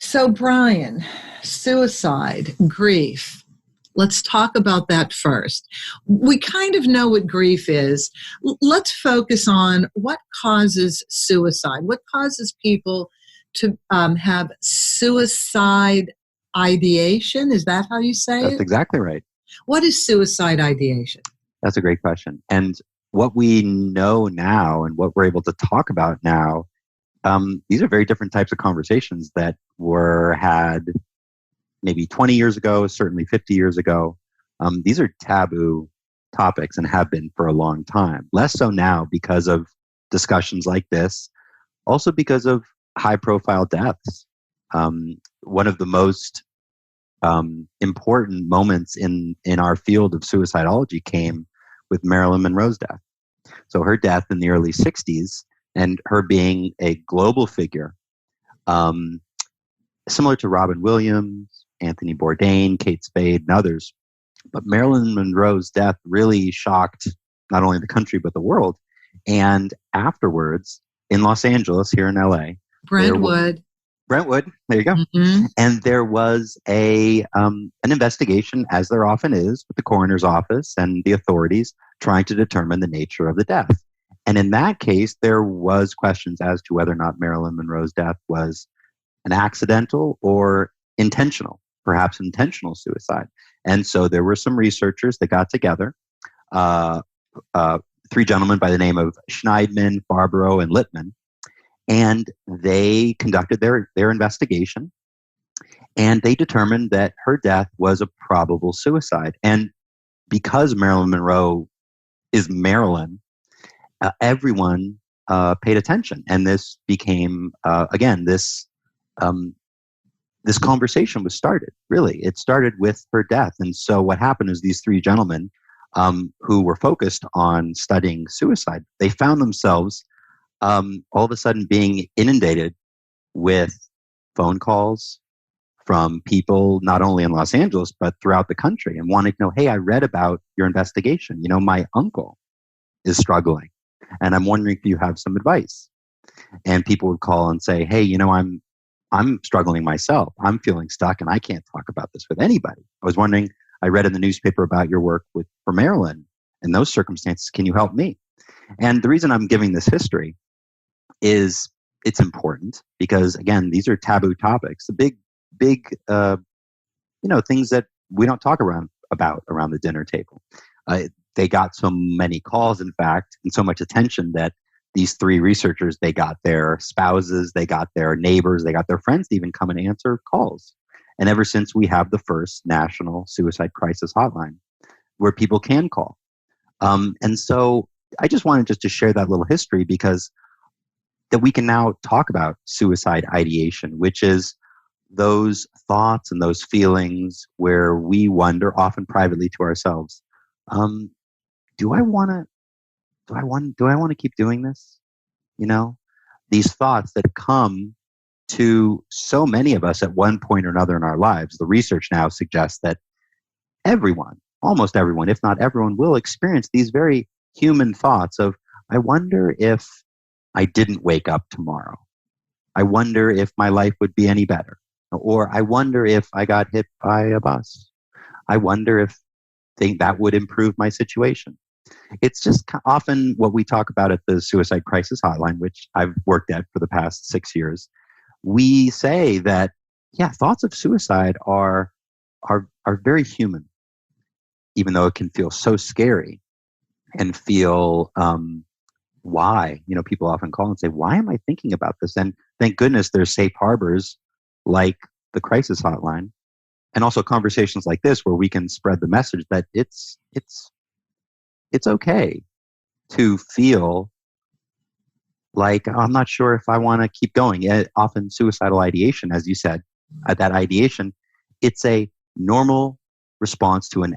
So, Brian, suicide, grief. Let's talk about that first. We kind of know what grief is. Let's focus on what causes suicide. What causes people to have suicide ideation? Is that how you say That's it? exactly right. What is suicide ideation? That's a great question. And what we know now and what we're able to talk about now, these are very different types of conversations that were had maybe 20 years ago, certainly 50 years ago. These are taboo topics and have been for a long time. Less so now because of discussions like this, also because of high-profile deaths. One of the most important moments in our field of suicidology came with Marilyn Monroe's death. So her death in the early 60s and her being a global figure, similar to Robin Williams, Anthony Bourdain, Kate Spade, and others. But Marilyn Monroe's death really shocked not only the country, but the world. And afterwards, in Los Angeles, here in LA, Brentwood, there you go. Mm-hmm. And there was an investigation, as there often is, with the coroner's office and the authorities trying to determine the nature of the death. And in that case, there was questions as to whether or not Marilyn Monroe's death was an accidental or intentional, perhaps intentional suicide. And so there were some researchers that got together, three gentlemen by the name of Schneidman, Barbaro, and Littman, and they conducted their investigation, and they determined that her death was a probable suicide. And because Marilyn Monroe is Marilyn, everyone paid attention, and this became this conversation was started. Really, it started with her death. And so what happened is these three gentlemen who were focused on studying suicide, they found themselves all of a sudden being inundated with phone calls from people not only in Los Angeles, but throughout the country, and wanting to know, hey, I read about your investigation. You know, my uncle is struggling, and I'm wondering if you have some advice. And people would call and say, hey, you know, I'm struggling myself. I'm feeling stuck, and I can't talk about this with anybody. I was wondering, I read in the newspaper about your work for Marilyn and those circumstances. Can you help me? And the reason I'm giving this history is it's important because, again, these are taboo topics, the big, things that we don't talk about around the dinner table. They got so many calls, in fact, and so much attention that these three researchers, they got their spouses, they got their neighbors, they got their friends to even come and answer calls. And ever since we have the first national suicide crisis hotline where people can call. And so I just wanted to share that little history because that we can now talk about suicide ideation, which is those thoughts and those feelings where we wonder, often privately to ourselves, do I want to keep doing this? You know, these thoughts that come to so many of us at one point or another in our lives. The research now suggests that everyone, almost everyone, if not everyone, will experience these very human thoughts of, I wonder if I didn't wake up tomorrow. I wonder if my life would be any better. Or I wonder if I got hit by a bus. I wonder if that would improve my situation. It's just often what we talk about at the Suicide Crisis Hotline, which I've worked at for the past 6 years. We say that, yeah, thoughts of suicide are very human, even though it can feel so scary and feel, why? You know, people often call and say, why am I thinking about this? And thank goodness there's safe harbors like the Crisis Hotline, and also conversations like this where we can spread the message that it's okay to feel like, I'm not sure if I want to keep going. Often suicidal ideation, as you said, that ideation, it's a normal response to an